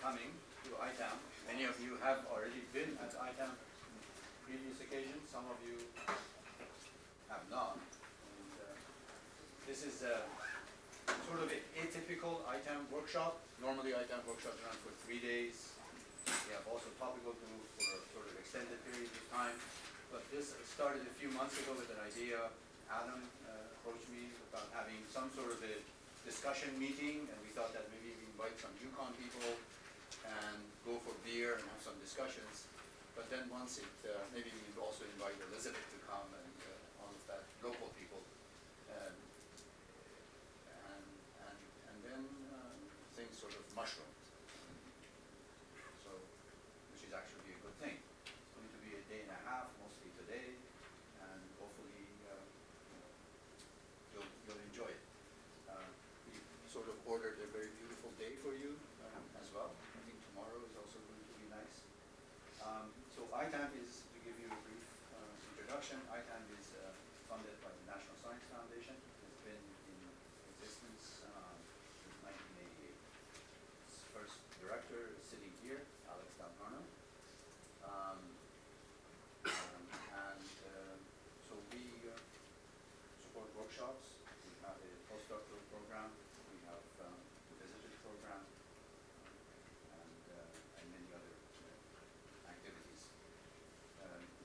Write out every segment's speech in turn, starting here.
coming to ITAMP. Many of you have already been at ITAMP on previous occasions. Some of you have not. And, this is sort of an atypical ITAMP workshop. Normally ITAMP workshops run for 3 days. We have also topical to move for a sort of extended period of time. But this started a few months ago with an idea. Adam approached me about having some sort of a discussion meeting, and we thought that maybe we invite some Yukon people and go for beer and have some discussions. But then once it, maybe we also invite Elizabeth to come and all of that, local people. And then things sort of mushroomed. So, which is actually a good thing. It's going to be a day and a half, mostly today, and hopefully you'll enjoy it. We sort of ordered a very beautiful day for you as well. I think tomorrow is also going to be nice. So ITAMP is, to give you a brief introduction, ITAMP is funded by the National Science Foundation. It's been in existence since 1988. Its first director is sitting here, Alex Dalgarno. So we support workshops. We have a postdoctoral program. We have a visitor program, and many other activities.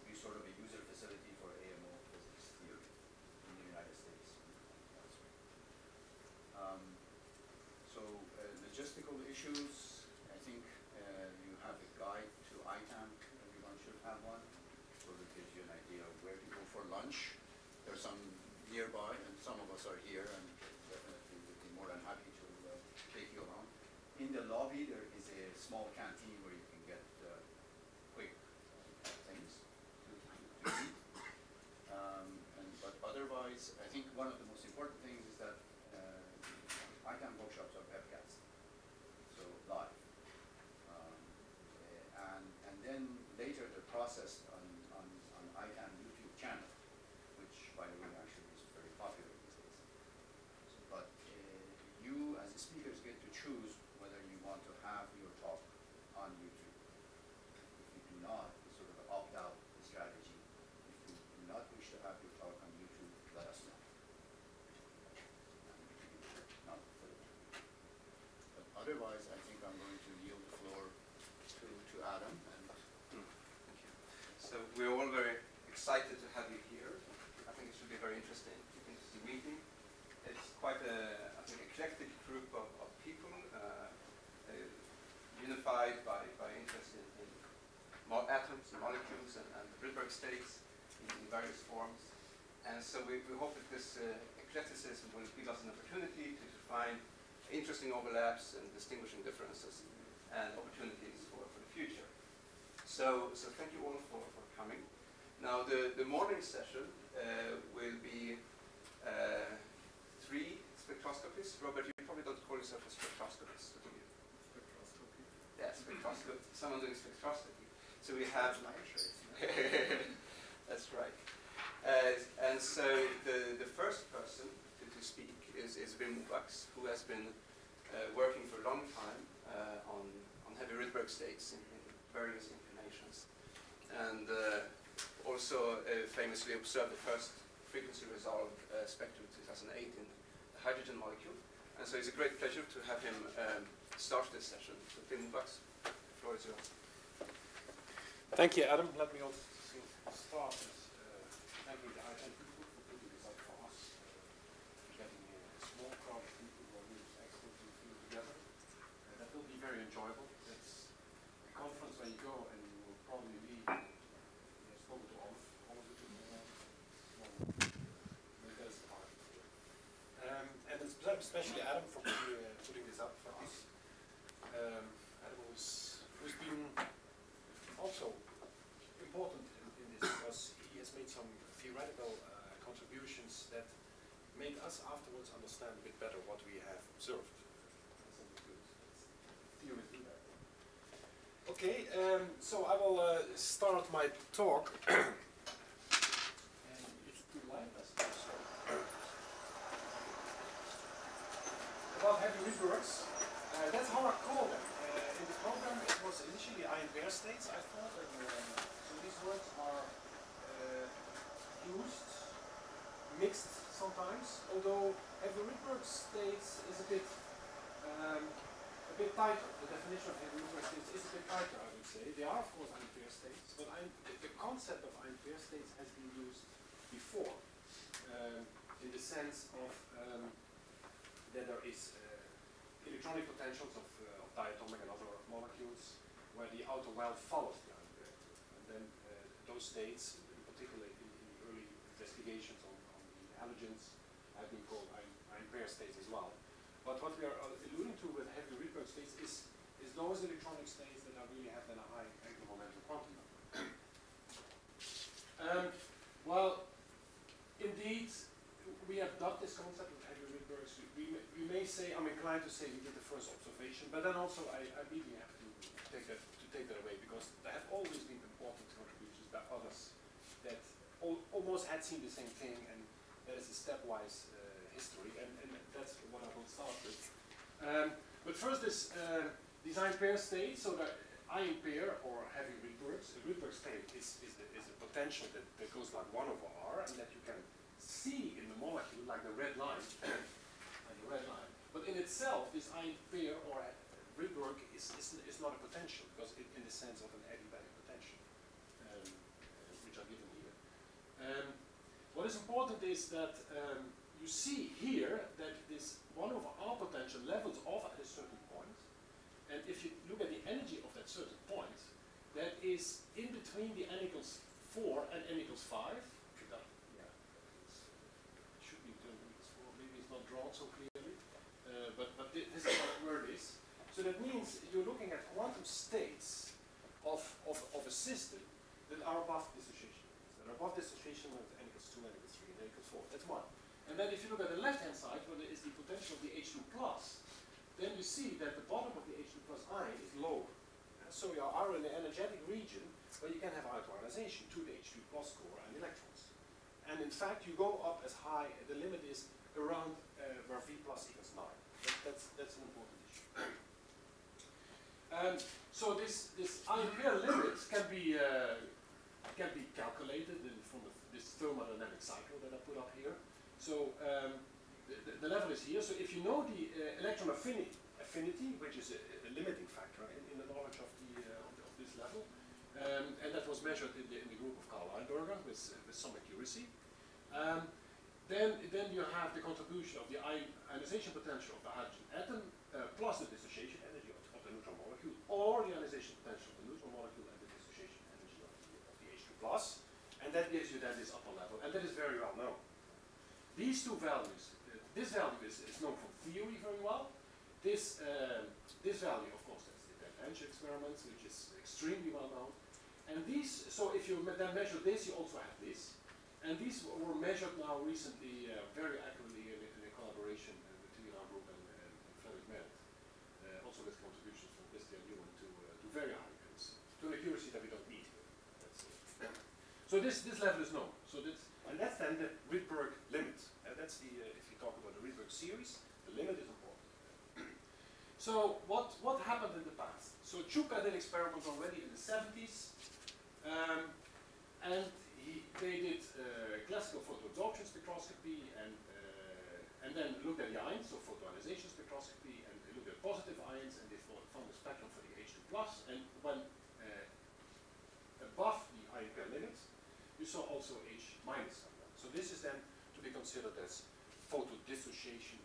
We're sort of a user facility for AMO physics theory in the United States and elsewhere. So logistical issues, I think you have a guide to ITAMP. Everyone should have one. Sort of gives you an idea of where to go for lunch. There's some nearby, and some of us are here, and definitely would be more than happy to take you along. In the lobby, there is a small canteen where you can get quick things to eat. But otherwise, I think one of the most important things is that ITAMP workshops are webcast, so live. And then later they're processed on ITAMP YouTube channel, which, by the way, actually is very popular these days. But you, as the speakers, get to choose whether you want to have your talk on YouTube. If you do not, it's sort of an opt-out strategy. If you do not wish to have your talk on YouTube, let us know. Not put it. But otherwise, I think I'm going to yield the floor to Adam. And thank you. So we're all very excited to have you here. I think it should be very interesting meeting. It's quite a, I think, eclectic group of people, unified by interest in atoms and molecules and Rydberg states in various forms. And so we hope that this eclecticism will give us an opportunity to find interesting overlaps and distinguishing differences and opportunities for the future. So thank you all for coming. Now the morning session will be 3 spectroscopies. Robert, you probably don't call yourself a spectroscopist, do you? Spectroscopy? Yeah, spectroscopy. Someone doing spectroscopy. So we have... That's right. And so the first person to speak is Wim Ubachs, who has been working for a long time on heavy Rydberg states in various inclinations. And also famously observed the first frequency resolved spectrum 2008 in the hydrogen molecule. And so it's a great pleasure to have him start this session. So Wim Ubachs, the floor is yours. Thank you, Adam. Let me also start with thanking the ITAMP people for putting this up for us, getting a small crowd of people who are really experts in the field together. That will be very enjoyable. It's a conference where you go and you will probably be spoken to all of the people around. That is the part. And it's especially Adam for putting this up for us. Adam who's been also important in this because he has made some theoretical contributions that made us afterwards understand a bit better what we have observed. Theories do that. Okay, so I will start my talk. And it's too light, I suppose. About heavy Rydbergs. That's how I call them. in the program it was initially ion pair states, I thought, so these words are used, mixed sometimes, although heavy Rydberg states is a bit tighter. The definition of heavy Rydberg states is a bit tighter, I would say. They are of course ion pair states, but the concept of ion pair states has been used before, in the sense of that there is electronic potentials of diatomic and other molecules where the outer well follows the ion pair. And then those states, in particular in the early investigations on the halogens, have been called ion pair states as well. But what we are alluding to with heavy Rydberg states is those electronic states that are really have then a high angular momentum quantum number. Well, indeed, we have got this concept of heavy Rydbergs. We may say, I'm inclined to say we did the first observation, but then also I really have to take that away, because there have always been important contributions by others that almost had seen the same thing, and that is a stepwise history, and that's what I will start with. But first this design pair state, so that ion pair or heavy Rydbergs, a Rydberg state is a potential that goes like 1 over r, and that you can see in the molecule like the red line, But in itself, this ion pair or Rydberg is not a potential, because in the sense of an adiabatic potential, which are given here. What is important is that you see here that this 1 over r potential levels off at a certain point, and if you look at the energy of that certain point, that is in between the n equals 4 and n equals 5. Drawn so clearly, but this is where it is. So that means you're looking at quantum states of a system that are above dissociation limits, that are above dissociation limits n equals 2, n equals 3, and n equals 4. That's one. And then if you look at the left-hand side, where there is the potential of the H2+, then you see that the bottom of the H2+ ion is lower. So you are in the energetic region where you can have ionization to the H2+ core and electrons. And in fact, you go up as high, the limit is around where V plus equals 9. That's an important issue. So this ion pair limits can be calculated from this thermodynamic cycle that I put up here. So the level is here. So if you know the electron affinity, which is a limiting factor in the knowledge of this level, and that was measured in the group of Karl Rydberg with some accuracy. Then you have the contribution of the ionization potential of the hydrogen atom plus the dissociation energy of the neutron molecule, or the ionization potential of the neutron molecule and the dissociation energy of the H2+, and that gives you then this upper level, and that is very well known. These two values, this value is known from theory very well. This value, of course, that's the Bench experiments, which is extremely well known. And these, so if you then measure this, you also have this. And these were measured now recently very accurately in a collaboration between our group and Frederick Merritt, also with contributions from Christian Newman to very high accuracy, to an accuracy that we don't need here. So this level is known. So that's then the Rydberg limit. That's the if you talk about the Rydberg series, the limit is important. So what happened in the past? So Chuka did experiments already in the 70s, and they did classical photoabsorption spectroscopy and then looked at the ions, so photoionization spectroscopy, and they looked at positive ions, and they found a spectrum for the H2+, and when above the ion pair limit, you saw also H- So this is then to be considered as photodissociation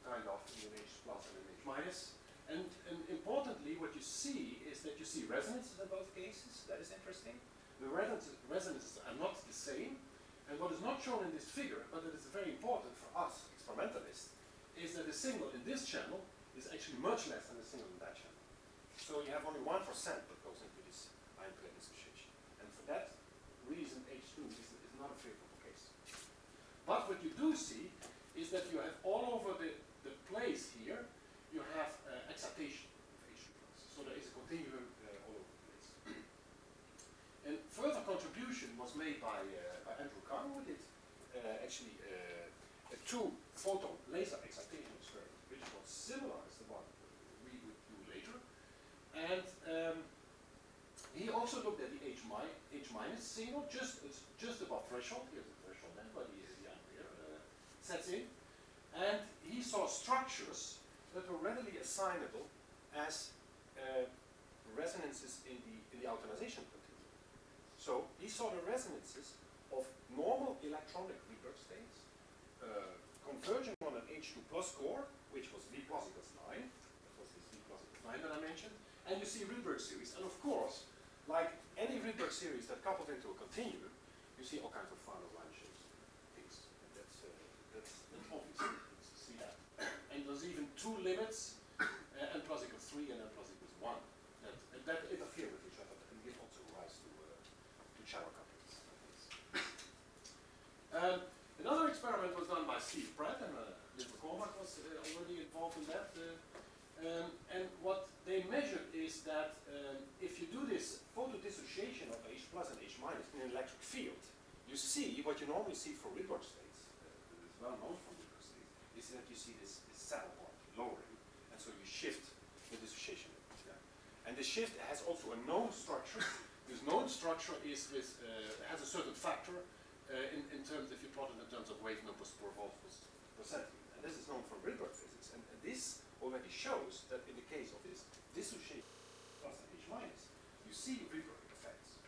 kind of in an H+ and an H-. And importantly, what you see is that you see resonances in both cases. That is interesting. The resonances are not the same, and what is not shown in this figure, but it is very important for us experimentalists, is that the signal in this channel is actually much less than the signal in that channel. So you have only 1% that goes into this ion pair dissociation, and for that reason, H2 is not a favorable case. But what you do see is that you have all over the place here, you have excitation of H2+. So there is a continuum all over the place. And further contribution was made by Andrew Kang, who did actually a 2-photon laser excitation experiment, which was similar as the one we would do later. He also looked at the H minus signal just above threshold. Here's the threshold then, where the ampere sets in. And he saw structures that were readily assignable as resonances in the automation continuum. So he saw the resonances of normal electronic Rydberg states converging on an H2 plus core, which was V plus equals 9. That was this V plus equals 9 that I mentioned. And you see Rydberg series. And of course, like any Rydberg series that couples into a continuum, you see all kinds of final line shapes, things. And that's obvious to see that. And there's even two limits, n plus equals 3 and n plus equals 1, that interfere with each other and give also rise to channel couplings. Another experiment was done by Steve Pratt, and Liv McCormack was already involved in that. And what they measured is that if you do this photodissociation of H plus and H minus in an electric field, you see what you normally see for Rydberg states, that is well known from Rydberg states, is that you see this saddle point lowering, and so you shift the dissociation. Yeah? And the shift has also a known structure. This known structure is with, has a certain factor in terms, if you plot it in terms of wave numbers per volt per centimeter. And this is known from Rydberg physics, and this already shows that in the case of this dissociation plus and H minus, you see Rydberg effects,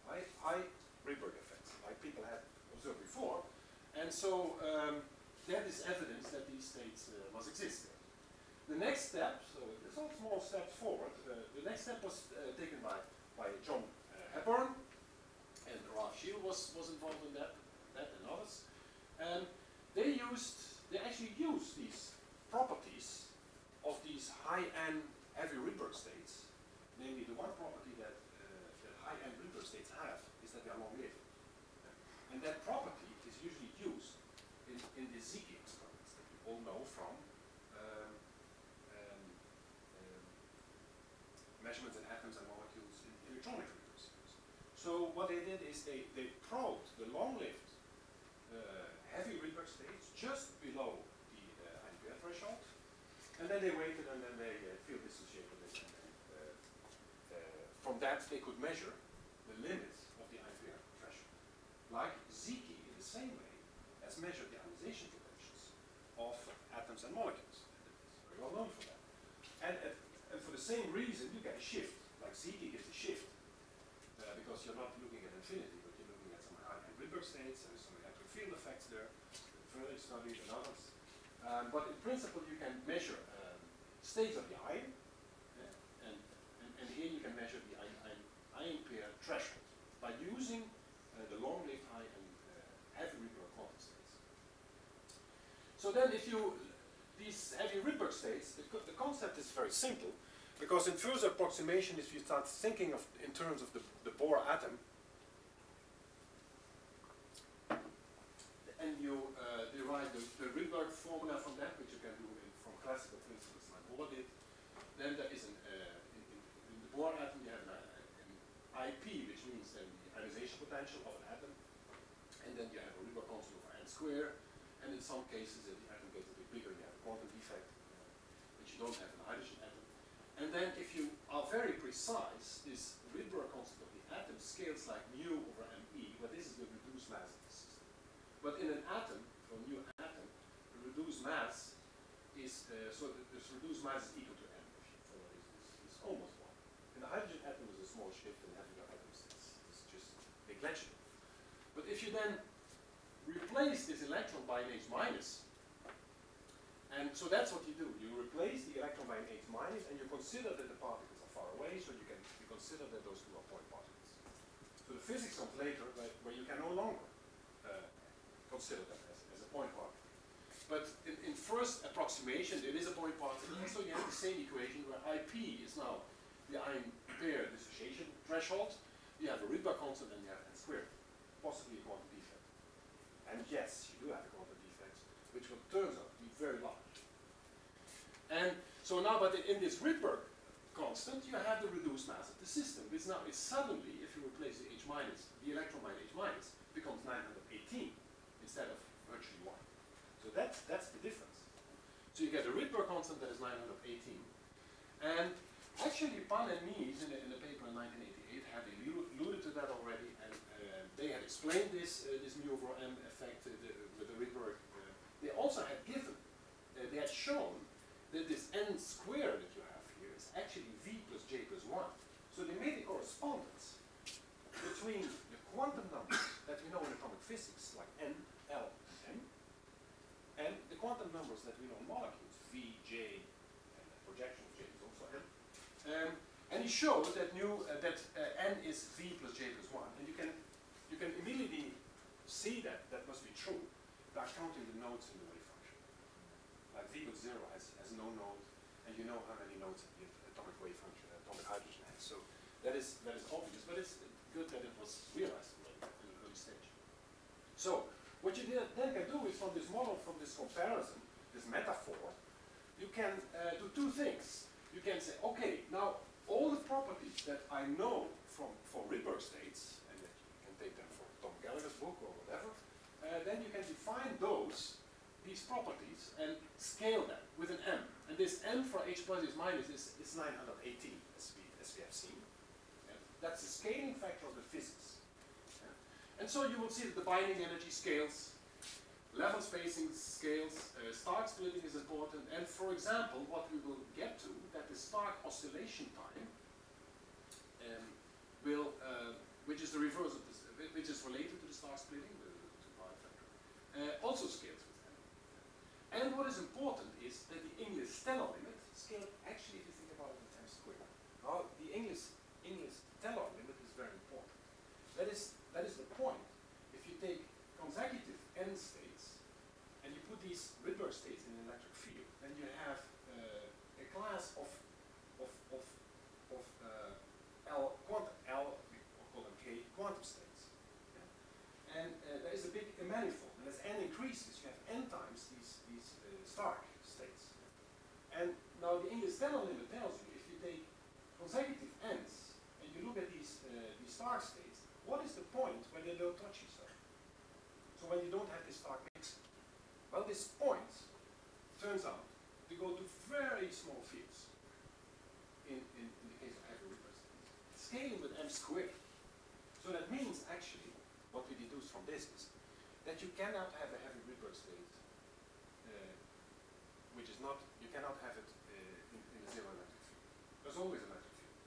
right? High Rydberg effects, like people had observed before. And so that is evidence that these states must exist there. The next step, so it's all small steps forward, the next step was taken by John Hepburn, and Ralph Shield was involved in that and others. And they actually used these properties of these high-end heavy Rydberg states. Namely, the one property that high-end Rydberg states have is that they are long-lived. And that property is usually used in the Ziki experiments that you all know from measurements in atoms and molecules in electronic Rydberg series. So what they did is they probed the long-lived heavy Rydberg states just below the ampere threshold. And then they waited, and then they field dissociated it. And from that, they could measure the limits of the ampere threshold. Like Ziki, in the same way, has measured the ionization potentials of atoms and molecules. It's very well known for that. And for the same reason, you get a shift. Like Ziki gives a shift, because you're not looking at infinity, but you're looking at some high-end Rydberg states, and some electric field effects there, further studied and others. But in principle, you can measure states of the ion, and here you can measure the ion pair threshold by using the long-lived high and heavy Rydberg quantum states. So then, these heavy Rydberg states, the concept is very simple, because in further approximation, if you start thinking of in terms of the Bohr atom, and you derive the Rydberg formula from that, which you can do from classical principles like Bohr did, then there is in the Bohr atom you have an IP, which means then the ionization potential of an atom, and then you have a Rydberg constant over n squared, and in some cases, if the atom gets a bit bigger, you have a quantum defect, which you don't have in a hydrogen atom. And then if you are very precise, this Rydberg constant of the atom scales like mu over me, but this is the reduced mass of the system. But in an atom, for a new atom, the reduced mass is, this reduced mass is equal to m, if you follow this, is almost 1. In the hydrogen atom, there's a small shift, in heavier atoms, it's just negligible. But if you then replace this electron by an H minus, and so that's what you do. You replace the electron by an H minus, and you consider that the particles are far away, so you consider that those two are point particles. So the physics comes later, where you can no longer consider them as a point particle. But in first approximation, it is a point particle, and so you have the same equation where IP is now the ion pair dissociation threshold. You have a Rydberg constant, and you have n squared, possibly a quantum defect. And yes, you do have a quantum defect, which turns out to be very large. And so now, but in this Rydberg constant, you have the reduced mass of the system, which now is suddenly, if you replace the H minus, the electron by an H minus, becomes 918 instead of virtually 1. So that's the difference. So you get a Rydberg constant that is 918. And Actually, Pan and Mies in a paper in 1988 had alluded to that already, and they had explained this mu over m effect with the Rydberg. They also had given, they had shown that this n squared that you have here is actually v plus j plus 1. So they made a correspondence between the quantum numbers that we know in atomic physics, like n, l, and m, and the quantum numbers that we know in molecules, v, j, and the projection of j is also m. And he showed that n is v plus j plus 1, and you can immediately see that must be true by counting the nodes in the wave function. Like v equals 0 has no node, and you know how many nodes the atomic wave function, atomic hydrogen has. So that is obvious, but it's good that it was realized in an early stage. So what you then can do is from this model, from this comparison, this metaphor, you can do two things. You can say, okay, now all the properties that I know for Rydberg states, and that you can take them from Tom Gallagher's book or whatever, then you can define these properties and scale them with an m. And this m for h plus h minus is 918, as we have seen. Yeah. That's the scaling factor of the physics. Yeah. And so you will see that the binding energy scales, level spacing scales, Stark splitting is important, and for example, what we will get to, that the Stark oscillation time which is the reverse of this, which is related to the Stark splitting, the 2-pi factor, also scales with m. And what is important is that the English stellar limit scales actually, if you think about it, with m squared. Now, the English stellar limit is very important. That is the point. If you take consecutive n states and you put these Rydberg states in an electric field, then you have a class of L quantum, L, we call them K, quantum states. Yeah? And there is a big manifold, and as n increases, you have n times these Stark states. And now the English stellar limit tells you, if you take consecutive n's and you look at these Stark states, what is the point when they don't touch each other? So when you don't have this Stark mixing. Well, this point turns out to go to very small fields in the case of heavy Rydberg states, scaling with m squared. So that means actually, what we deduce from this is that you cannot have a heavy Rydberg state, which is not, you cannot have it in a zero electric field. There's always an electric field.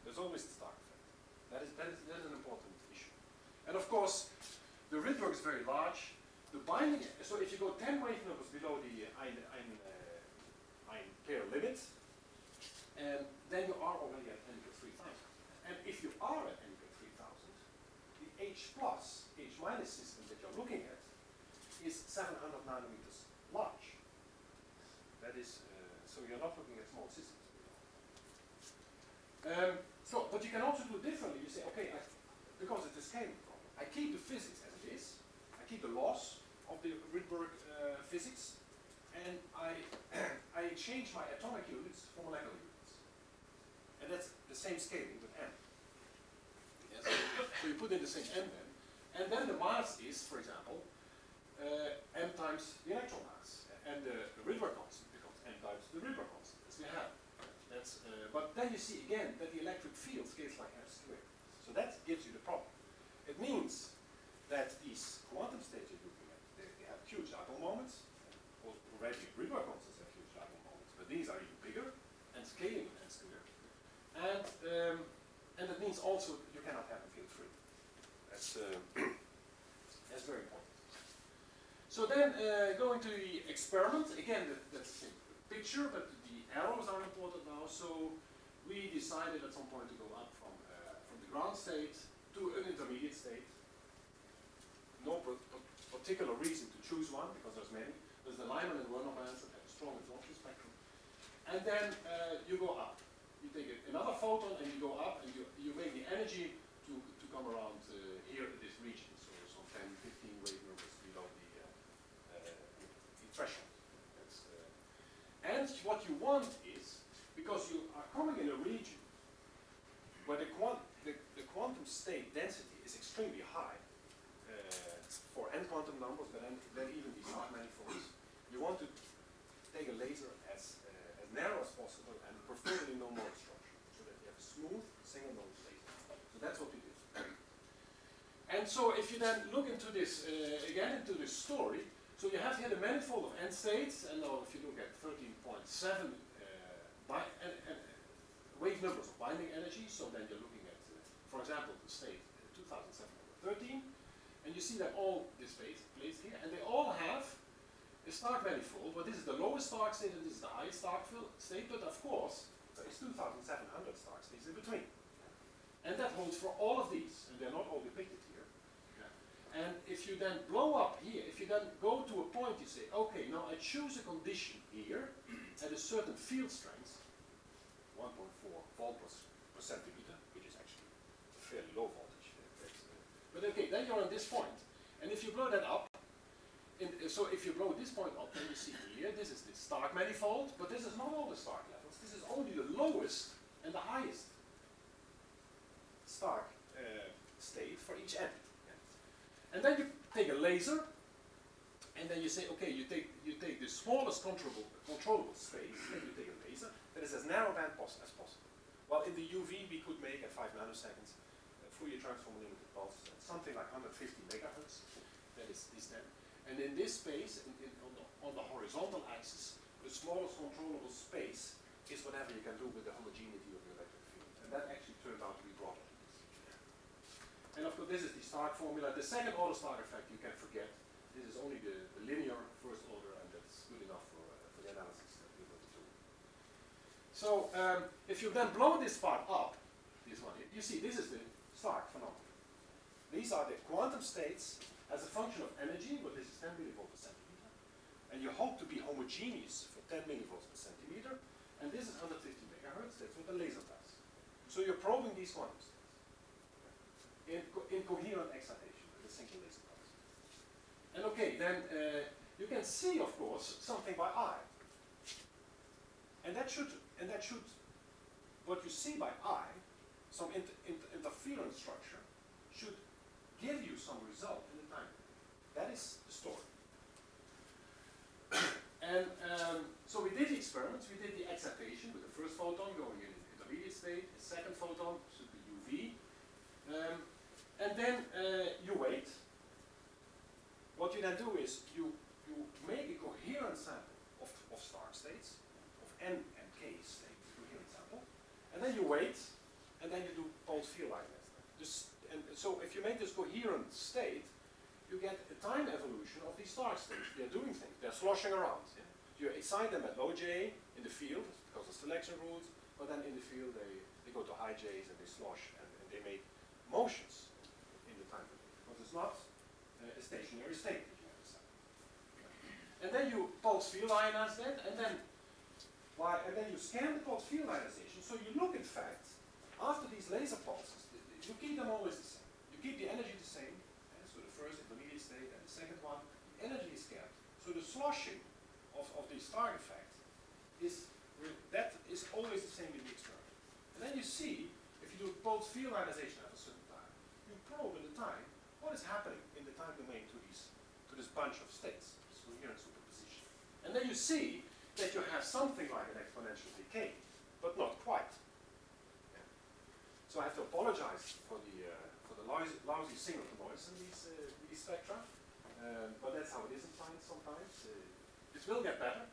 There's always the Stark effect. That is an important issue. And of course, the Rydberg is very large. The binding, so if you go 10 wave numbers below the ein pair limit, then you are already at n equals 3000. And if you are at n equals 3000, the H plus, H minus system that you're looking at is 700 nanometers large. That is, so you're not looking at small systems. So, but you can also do differently. You say, okay, because it's a scaling problem, I keep the physics as it is. I keep the laws of the Rydberg physics, and I change my atomic units for molecular units. And that's the same scaling with m. Yes. So you put in the same m then, and then the mass is, for example, m times the electron mass, and the Rydberg constant becomes m times the Rydberg constant, as we have. That's, but then you see again that the electric field scales like m squared. So that gives you the problem. It means that these quantum states you're looking at, they have huge dipole moments. Already Rydberg constants have huge dipole moments, but these are even bigger and scaling with n squared. And that means also you cannot have a field free. That's that's very important. So then going to the experiment, again that's the picture, but the arrows are important now. So we decided at some point to go up from the ground state to an intermediate state. No particular reason to choose one, because there's many. There's the Lyman and Werner bands that have a strong absorption spectrum. And then you go up. You take another photon and you go up, and you make the energy to come around here in this region, so some 10, 15 wave numbers below the threshold. And what you want is, because you are coming in a region where the quantum state density is extremely high, for n quantum numbers, but then even these Stark manifolds, you want to take a laser as narrow as possible and preferably no more obstruction. That's what we did. And so if you then look into this, again into this story, so you have here the manifold of n states, and now if you look at 13.7 wave numbers of binding energy, so then you're looking at, for example, the state 2713, and you see that all this placed here, and they all have a Stark manifold, but this is the lowest Stark state and this is the highest Stark state, but of course, there is 2,700 Stark states in between. And that holds for all of these, and they're not all depicted here. And if you then blow up here, if you then go to a point, you say, okay, now I choose a condition here at a certain field strength, 1.4 volt per centimeter, which is actually a fairly low voltage. But okay, then you're on this point. And if you blow that up, so if you blow this point up, then you see here, this is the Stark manifold, but this is not all the Stark levels. This is only the lowest and the highest Stark state for each end. And then you take a laser, and then you say, okay, you take the smallest controllable space, and you take a laser that is as narrow band as possible. Well, in the UV, we could make at 5 nanoseconds Fourier transform limited pulse at something like 150 megahertz. That is then. And in this space, on the horizontal axis, the smallest controllable space is whatever you can do with the homogeneity of the electric field. And that actually turned out to be broader. And of course, this is the Stark formula. The second order Stark effect you can forget. This is only the linear first order, and that's good enough for the analysis that we're going to do. So if you then blow this part up, this one, you see this is the Stark phenomenon. These are the quantum states as a function of energy, but this is 10 millivolts per centimeter. And you hope to be homogeneous for 10 millivolts per centimeter. And this is 150 megahertz. That's what the laser does. So you're probing these quantum states in coherent excitation with a single laser pulse. And okay, then you can see, of course, something by eye. And that should, what you see by eye, some interference structure, should give you some result in the time. That is the story. And so we did the experiments, we did the excitation with the first photon going in intermediate state, the second photon should be UV. And then you wait. What you then do is you make a coherent sample of Stark states, of N and K states, coherent sample, and then you wait, and then you do pulse field ionization. And so if you make this coherent state, you get a time evolution of these Stark states. They're doing things. They're sloshing around. Yeah? You excite them at low J in the field because of selection rules, but then in the field they go to high J's and they slosh and they make motions in the time domain. Because it's not a stationary state that you understand. And then you pulse field ionize that, and then you scan the pulse field ionization. So you look, in fact, after these laser pulses, you keep them always the same. You keep the energy the same. So the first intermediate state and the second one, the energy is kept. So the sloshing of the Stark effect is always the same in the experiment. And then you see, if you do pulse field ionization at a certain time, you probe in the time what is happening in the time domain to this bunch of states, this coherent superposition. And then you see that you have something like an exponential decay, but not quite. Yeah. So I have to apologize for the lousy signal to noise in these spectra, but that's how it is in science sometimes. It will get better.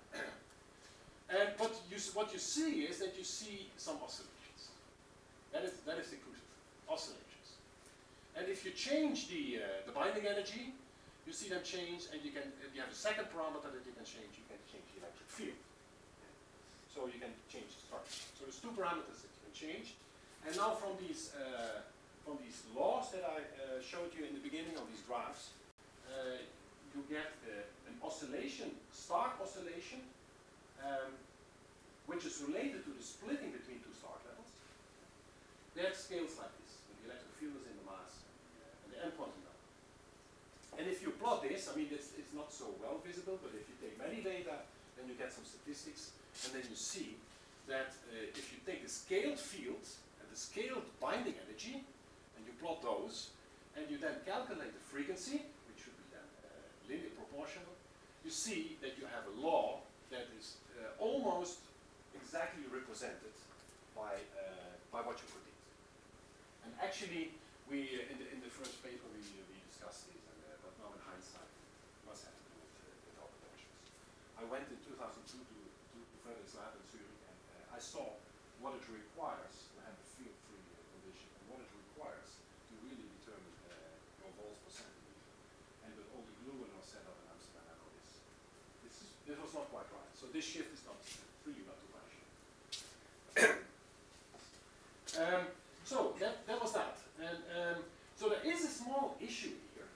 But what you see is that you see some oscillations. That is the crucial thing, oscillations. And if you change the binding energy, you see them change, and you have a second parameter that you can change. You can change the electric field. So you can change the structure. So there's two parameters that you can change. And now from these laws that I showed you in the beginning of these graphs, you get an oscillation, Stark oscillation, which is related to the splitting between two Stark levels. That scales like this. When the electric field is in the mass and the end quantum number. And if you plot this, I mean, it's not so well visible, but if you take many data, then you get some statistics, and then you see that if you take the scaled fields and the scaled binding energy, and you plot those, and you then calculate the frequency, which should be then linear proportional, you see that you have a law that is almost exactly represented by what you predict. And actually, we in the first paper we discussed these, but now in hindsight, it must have to do with our potentials. I went in 2002 to Frederick's lab in Zurich, and I saw what it requires to have a field-free condition, and what it requires to really determine your volts per centimeter. And with all the glue and our setup in Amsterdam, I know this was not quite right. So this shift is not really not too much. So that was that. And so there is a small issue here,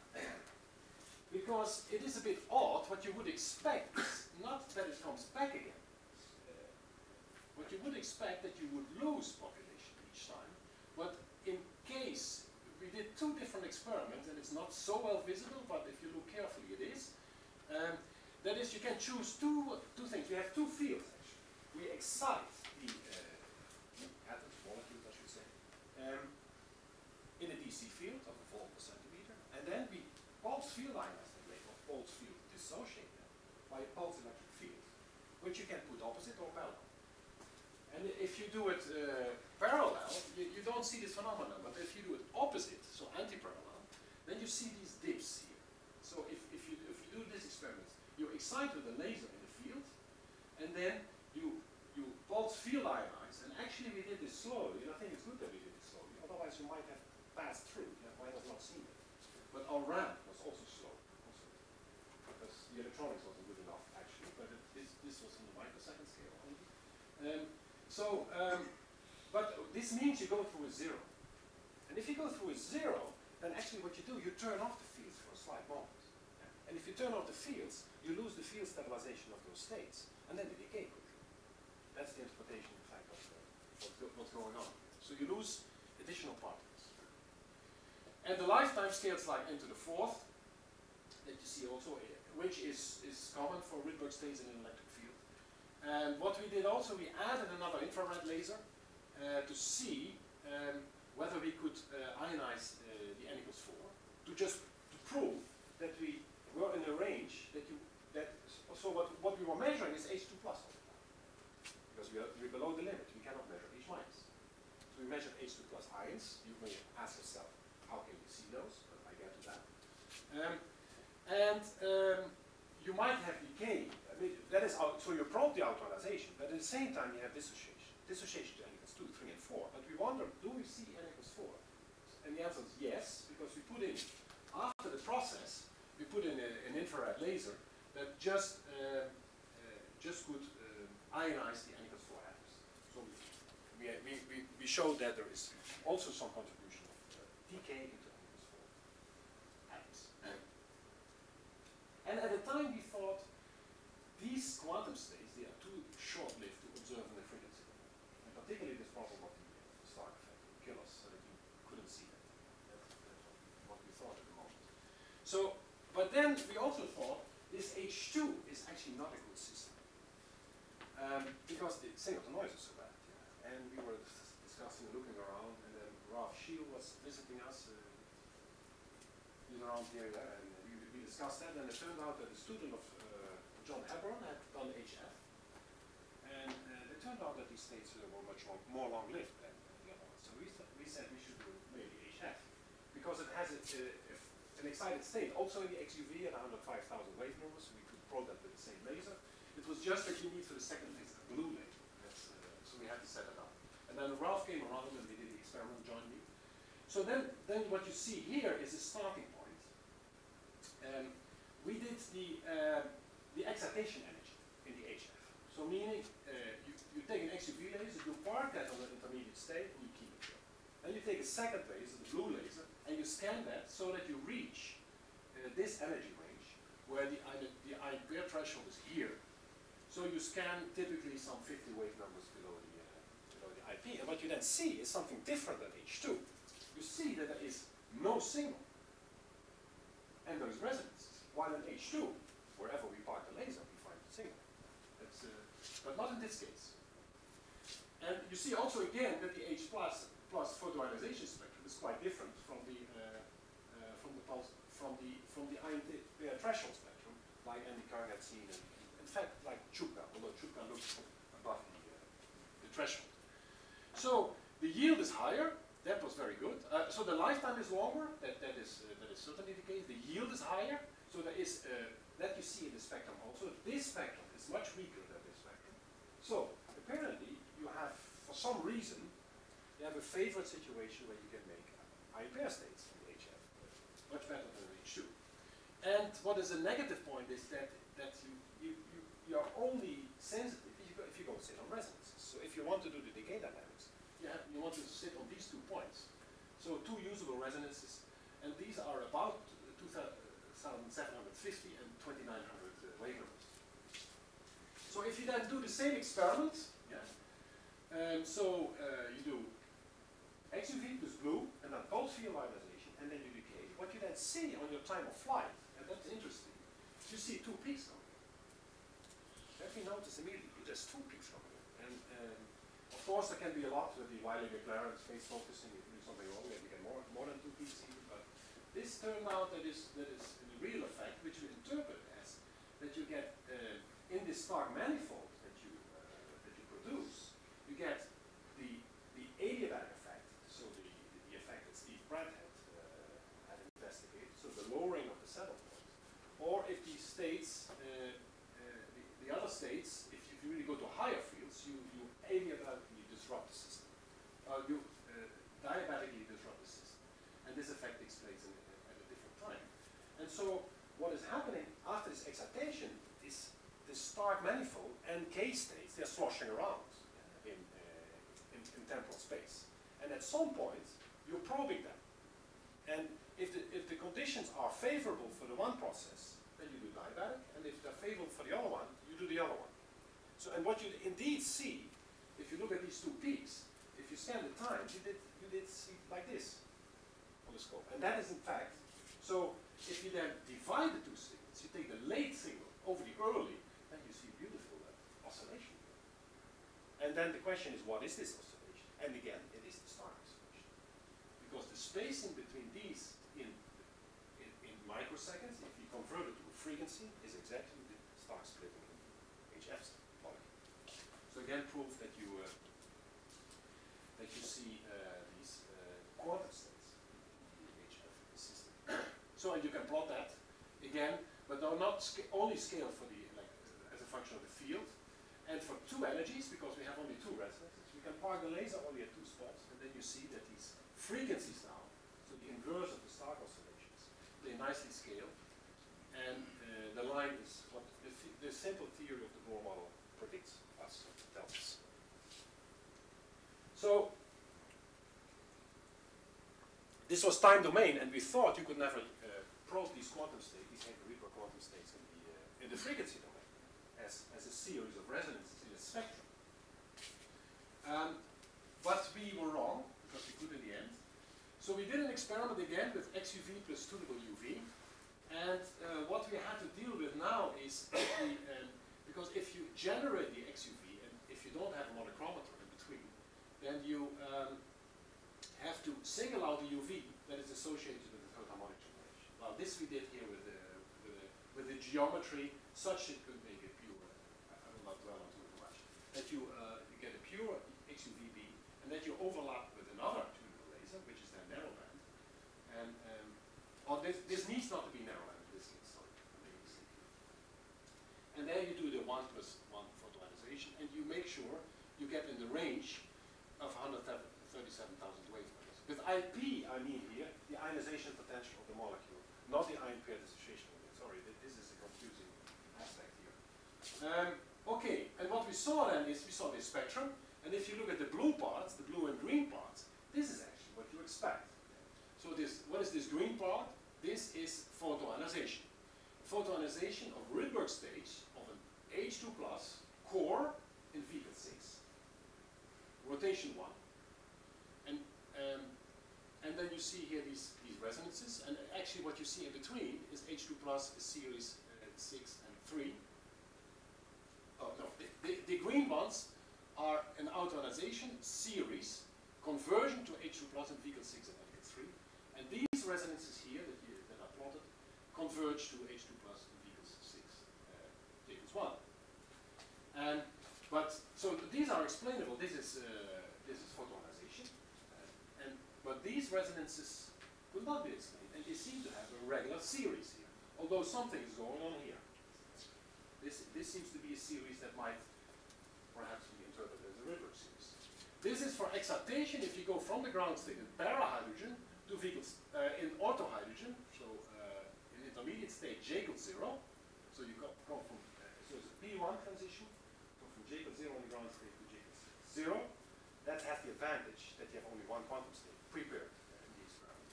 because it is a bit odd. What you would expect is not that it comes back again. What you would expect that you would lose population each time, but in case we did two different experiments, and it's not so well visible, but if you look carefully it is. That is, you can choose two things. We have two fields actually. We excite the atoms, molecules I should say, in a DC field of a volt per centimeter, and then we pulse field ionize them later, or pulse field dissociate them by a pulse electric field, which you can put opposite or parallel. And if you do it parallel, you don't see this phenomenon, but if you do it opposite, so anti-parallel, then you see these dips here. So if you do this experiment, you excite with a laser in the field, and then you pulse field ionize, and actually we did this slowly, and I think it's good that we did it slowly, otherwise you might have passed through, you might have not seen it. But our ramp was also slow, because the electronics wasn't good enough actually, but this was in the microsecond scale only. But this means you go through a zero. And if you go through a zero, then actually what you do, you turn off the fields for a slight moment. And if you turn off the fields, you lose the field stabilization of those states, and then they decay quickly. That's the interpretation, in fact, of what's going on. So you lose additional particles. And the lifetime scales like into the fourth, that you see also, which is common for Rydberg states in an electric field. And what we did also, we added another infrared laser to see whether we could ionize the N equals 4 to prove that we were in a range so what we were measuring is H2 plus all the time. Because we're below the limit, we cannot measure H minus. So we measured H2 plus ions. You may ask yourself, how can you see those? But I get to that. You might have decay. I mean, that is so you probe the autoionization, but at the same time you have dissociation. Dissociation to N equals 2, 3, and 4. But we wonder, do we see N equals 4? And the answer is yes, because we put in, after the process, we put in an infrared laser that just could ionize the N equals 4 atoms. So we showed that there is also some contribution of decay into N equals 4 atoms. And at the time we thought these quantum states, they are too short-lived to observe in the frequency. And particularly this problem of the Stark effect would kill us so that you couldn't see that. That's what we thought at the moment. So, but then we also thought this H2 is actually not a good system. Because the signal to noise is so bad. Yeah. And we were discussing, looking around, and then Ralph Scheel was visiting us. He was around here, and we discussed that, and it turned out that a student of John Hepburn had done HF. And it turned out that these states were much more long-lived than the other ones. So we said we should do maybe HF, because it has an excited state. Also in the XUV at 105,000 wave numbers, we could probe that with the same laser. It was just that you need for the second laser, a blue laser. So we had to set it up. And then Ralph came around and we did the experiment jointly. So then what you see here is a starting point. We did the excitation energy in the HF. So meaning you take an XUV laser, you park that on an intermediate state, and you keep it there. Then you take a second laser, the blue laser, and you scan that so that you reach this energy range, where the Iberian threshold is here. So you scan typically some 50 wave numbers below the IP, and what you then see is something different than H2. You see that there is no signal, and there is resonance. While in H2, wherever we park the laser, we find the signal. But not in this case. And you see also again that the H plus photoionization spectrum is quite different from the threshold spectrum, like Andy Curran had seen, and in fact like Chupka, although Chupka looks above the threshold. So the yield is higher. That was very good. So the lifetime is longer, that is certainly the case. The yield is higher, so there is, that you see in the spectrum also. This spectrum is much weaker than this spectrum. So apparently you have, for some reason, you have a favorite situation where you can make ion pair states from HF, much better than H2. And what is a negative point is that you are only sensitive if you go sit on resonances. So if you want to do the decay dynamics, you want to sit on these 2 points. So 2 usable resonances, and these are about 2,750 and 2,900 wavelengths. So if you then do the same experiment, you do XUV plus blue, and then cold field ionization, and then you decay. What you then see on your time of flight, and that's interesting, you see 2 peaks coming. Let me notice immediately, there's 2 peaks coming. And of course, there can be a lot with the Wiley-McLaren space focusing. If you do something wrong, then you get more than 2 peaks even. But this turned out that is the real effect, which we interpret as that you get in this Stark manifold that you produce, you get the adiabatic effect. So the effect that Steve Pratt had investigated. So the lowering of the settle point, or if these states, the other states, if you really go to higher fields, you adiabatically disrupt the system. You diabatically disrupt the system. And this effect takes place at a different time. And so what is happening after this excitation is this Stark manifold and K states, they're sloshing around in temporal space. And at some point, you're probing them. And if the conditions are favorable for the one process, then you do diabatic, and if they're favorable for the other one, you do the other one. So, and what you indeed see, if you look at these 2 peaks, if you scan the time, you did see like this on the scope. And that is in fact, so if you then divide the 2 signals, you take the late signal over the early, then you see beautiful oscillation. And then the question is, what is this oscillation? And again, it is the Stark oscillation. Because the spacing between these in microseconds, if you convert it to a frequency, is exactly the Stark splitting in HF molecule. So again, proof that you see these quantum states in the HF system. So and you can plot that again, but now not only scale for the as a function of the field, and for 2 energies, because we have only 2 resonances, we can park the laser only at 2 spots, and then you see that these frequencies now, so the inverse of the Stark oscillations, they nicely scale, and the line is what the simple theory of the Bohr model predicts us, tells us. So this was time domain, and we thought you could never probe these quantum states, these Rydberg quantum states in the frequency domain, as a series of resonances in a spectrum. But we were wrong, because we could in the end. So we did an experiment again with XUV plus tunable UV. And what we had to deal with now is, because if you generate the XUV, and if you don't have a monochromator in between, then you have to single out the UV that is associated with the third harmonic generation. Now this we did here with the geometry, such it could make it pure. I will not dwell on too much. That you get a pure XUVB, and that you overlap with another tunable laser, which is then narrowband. And this needs not to be narrowband in this case. Sorry, I'm making a mistake here. And there you do the 1+1 photoionization, and you make sure you get in the range of 137,000 wavelengths. With IP, I mean here the ionization potential of the molecule, not the ion pair dissociation. Sorry, this is a confusing aspect here. Okay, and what we saw then is we saw this spectrum, and if you look at the blue parts, the blue and green parts, this is actually what you expect. So what is this green part? This is photoionization. Photoionization of Rydberg stage of an H2+ core in vehicle 6, rotation 1. And then you see here these resonances, and actually what you see in between is H2+ series 6 and 3. Oh no, the green ones are an autoionization series, conversion to H2+ in vehicle 6 and vehicle 3. And these resonances here that are plotted converge to H2+ in vehicle 6, vehicles 1. But so these are explainable. This is photoionization. But these resonances could not be explained, and they seem to have a regular series here, although something is going on here. This seems to be a series that might perhaps be interpreted as a Rydberg series. This is for excitation if you go from the ground state in para-hydrogen to vehicles in ortho-hydrogen, so in intermediate state J equals 0. So you go from so it's a P1 transition, go from J equals 0 in the ground state to J equals 0. That has the advantage that you have only one quantum state prepared in these grounds.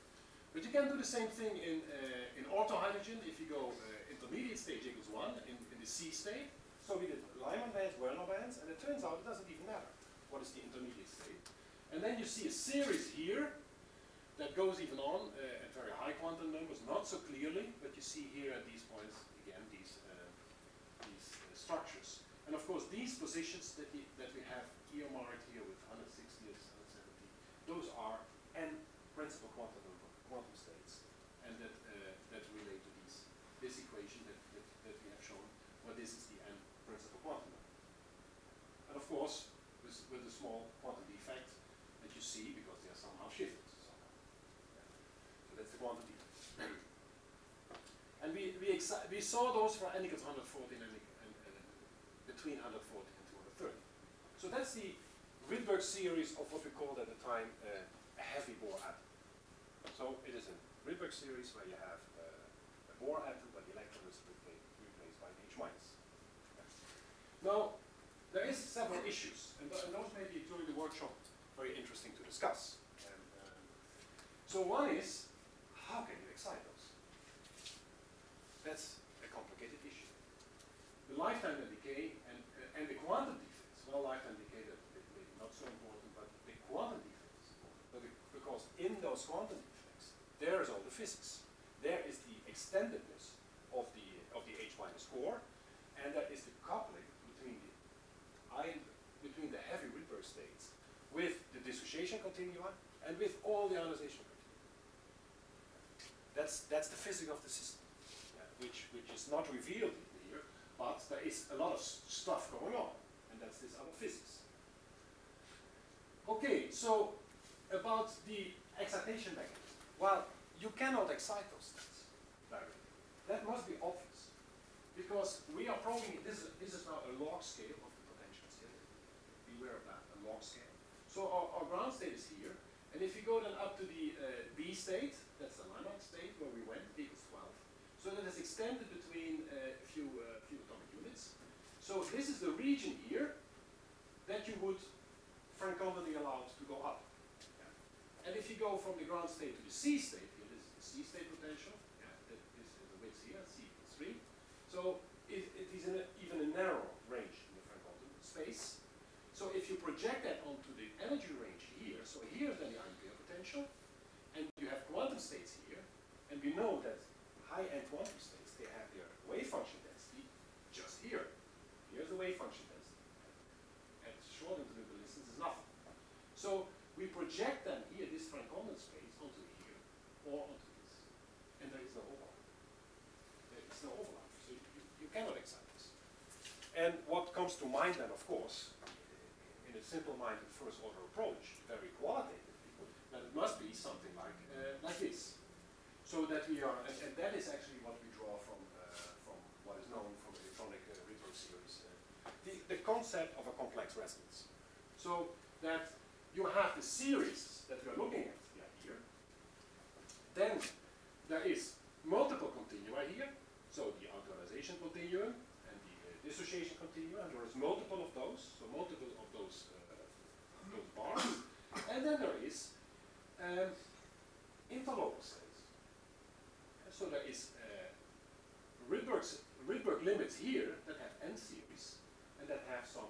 But you can do the same thing in ortho-hydrogen if you go intermediate state J equals 1 in the C state. So we did Lyman bands, Werner bands, and it turns out it doesn't even matter what is the intermediate state. And then you see a series here that goes even on at very high quantum numbers, not so clearly, but you see here at these points, again, these structures. And of course, these positions that we have here marked here with 160 or 170, those are n principal quantum number quantum states, and that relate to this equation that we have shown, where this is the n principal quantum number. And of course, with a small quantum defect that you see because they are somehow shifted somehow. Yeah. So that's the quantum defect. And we saw those for n equals 140 and between 140 and 230. So that's the Rydberg series of what we called at the time a heavy Bohr atom. So it is a Rydberg series where you have a Bohr atom, but the electron is replaced by an H minus. Now, there is several issues, and those may be during the workshop very interesting to discuss. So one is, how can you excite those? That's a complicated issue. The lifetime and decay and the quantum defects. Well, lifetime decay maybe not so important, but the quantum defects is important. Because in those quantum defects, there is all the physics. There is the extendedness of the H minus core, and there is the coupling between the heavy Rydberg states with the dissociation continua and with all the ionization continua. That's the physics of the system, which is not revealed here, but there is a lot of stuff going on, and that's this other physics. Okay, so about the excitation mechanism. Well, you cannot excite those things directly. That must be obvious, because we are probing. This is now a log scale of the potentials here. Beware of that, a log scale. So our ground state is here, and if you go then up to the B state, that's the Lyman state where we went, B equals 12. So that is extended between a few atomic units. So this is the region here that you would Frank-Condonly allow to go up. Yeah. And if you go from the ground state to the C state, here this is the C state potential. Yeah, that is the width here, C equals 3. So it is even a narrow range in the Frank-Condon space. So if you project that onto the energy range here, so here's then the Ampere potential, and you have quantum states here, and we know that high-end quantum states, they have their wave function density just here. Here's the wave function density. And short interval distance is nothing. So we project then here this Frank-Condon space onto here, or onto this. And there is no overlap. There is no overlap. So you cannot excite this. And what comes to mind then, of course, in a simple-minded first-order approach, very qualitatively, that it must be something like this. So that we are, and that is actually what we draw from what is known from the electronic Rydberg series, the concept of a complex resonance. So that you have the series that we are looking at here. Then there is multiple continua here, so the autorization continuum and the dissociation continuum, and there is multiple of those, so multiple of those bars. And then there is interloper states. So there is Rydberg limits here that have n series and that have some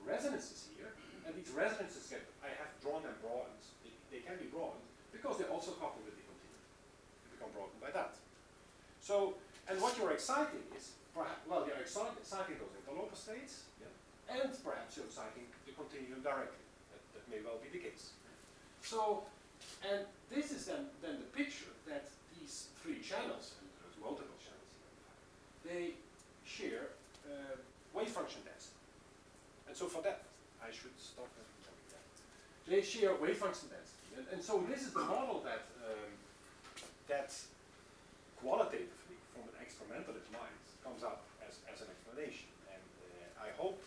resonances here, and these resonances I have drawn them broadened. They can be broadened because they also couple with the continuum. They become broadened by that. So, and what you're exciting is, you're exciting those interloper states, and perhaps you're exciting the continuum directly. That may well be the case. So, and this is then the picture that these three channels, and there's multiple channels here, they share wave function density. And so for that, I should stop that. they share wave function density. And so this is the model that, that qualitatively, from an experimentalist mind, comes up as an explanation. And I hope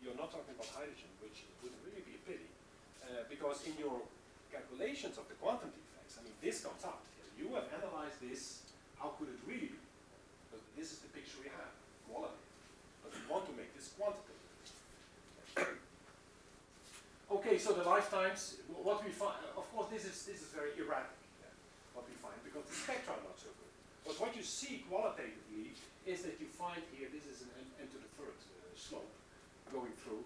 you're not talking about hydrogen, which would really be a pity, because in your calculations of the quantum defects, I mean, this comes up. You have analyzed this, how could it really be? But this is the picture we have, qualitative. But we want to make this quantitative. Okay, so the lifetimes, what we find, of course, this is very erratic, what we find, because the spectra are not so good. But what you see qualitatively is that you find here, this is an n to the third slope going through,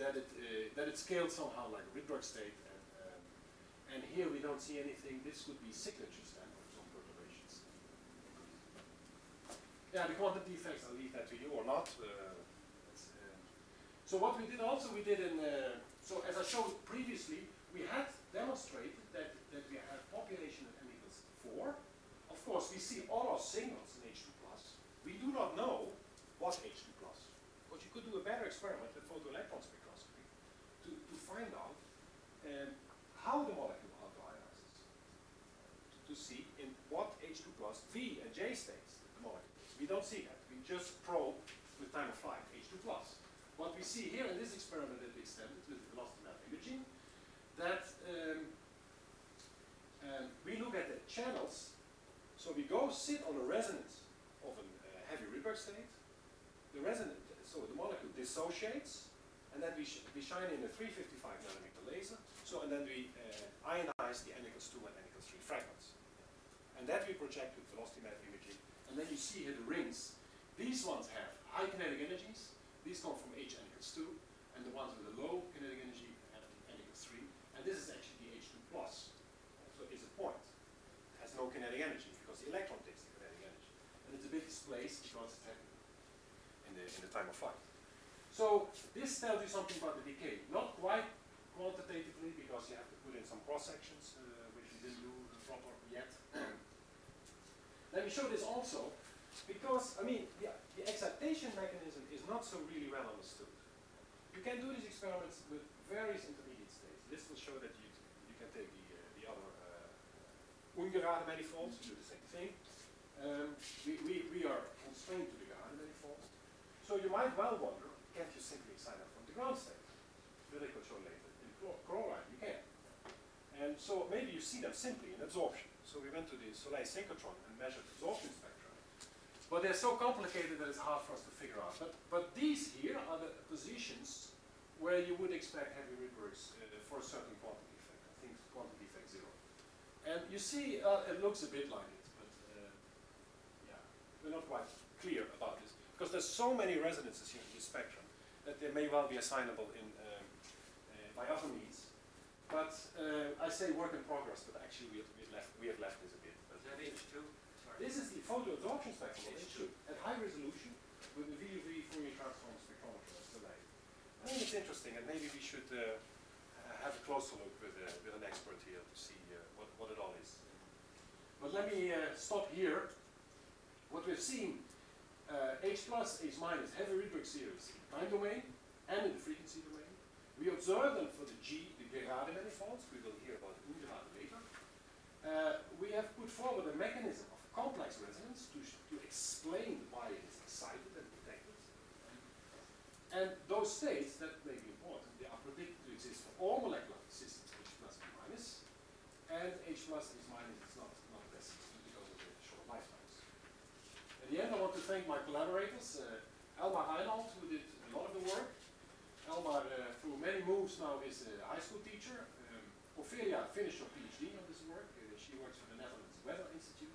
that it scaled somehow like a Rydberg state, and here we don't see anything. This would be signatures then of some perturbations. Yeah, the quantum defects, I'll leave that to you or not. So what we did also, so as I showed previously, we had demonstrated that we have population at n equals 4. Of course, we see all our signals in H2+. We do not know what H2+. But you could do a better experiment with photoelectron spectroscopy to find out how the molecule auto-ionizes. To see in what H2+, V and J states the molecule is. We don't see that. We just probe with time of flight H2+. What we see here in this experiment that we extended with velocity map imaging, that we look at the channels. So we go sit on a resonance of a heavy Rydberg state. The resonance, so the molecule dissociates, and then we shine in a 355 nanometer laser. So and then we ionize the n equals 2 and n equals 3 fragments, and that we project with velocity map imaging. And then you see here the rings. These ones have high kinetic energies. These come from H n equals 2, and the ones with the low kinetic energy have n equals 3. And this is actually the H2+. So it's a point. It has no kinetic energy because the electron takes the kinetic energy. And it's a bit displaced because it's happening in the time of flight. So this tells you something about the decay. Not quite quantitatively because you have to put in some cross sections, which we didn't do proper yet. Let me show this also, because I mean the excitation mechanism is not so really well understood. You can do these experiments with various intermediate states. This will show that you can take the other ungerade manifolds, do the same thing. We are constrained to the gerade manifolds. So you might well wonder, can't you simply excite up from the ground state? Will will show later. In chloride you can. And so maybe you see them simply in absorption. So we went to the Soleil synchrotron and measured absorption spectra. But they're so complicated that it's hard for us to figure out. But these here are the positions where you would expect heavy Rydbergs for a certain quantum defect. I think quantum defect 0. And you see, it looks a bit like it, but yeah, we're not quite clear about this. Because there's so many resonances here in this spectrum that they may well be assignable in by other means. But I say work in progress, but actually we have left this a bit. But Is that H2? Sorry. This is the photo absorption spectrum of H2 at high resolution with the VUV Fourier transform spectrometer as delay. I think it's interesting, and maybe we should have a closer look with an expert here to see what it all is. But let me stop here. What we've seen, H plus, H minus, heavy Rydberg series in the time domain and in the frequency domain. We observe them for the gerade manifolds. We will hear about the ungerade later. We have put forward a mechanism of complex resonance to explain why it is excited and detected. And those states, that may be important, they are predicted to exist for all molecular systems, H plus, H minus, and H plus, H minus is not best system because of the short lifetimes. At the end, I want to thank my collaborators, Elmar Reinhold, who did a lot of the work. Elmar, through many moves now, is a high school teacher. Ophelia finished her PhD on this work. She works for the Netherlands Weather Institute.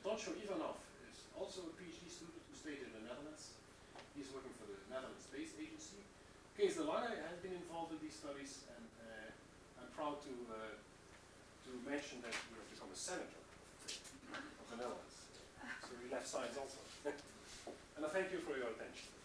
Toncho Ivanov is also a PhD student who stayed in the Netherlands. He's working for the Netherlands Space Agency. Kees de Lange has been involved in these studies, and I'm proud to mention that we have become a senator of the Netherlands. So we left science also. And I thank you for your attention.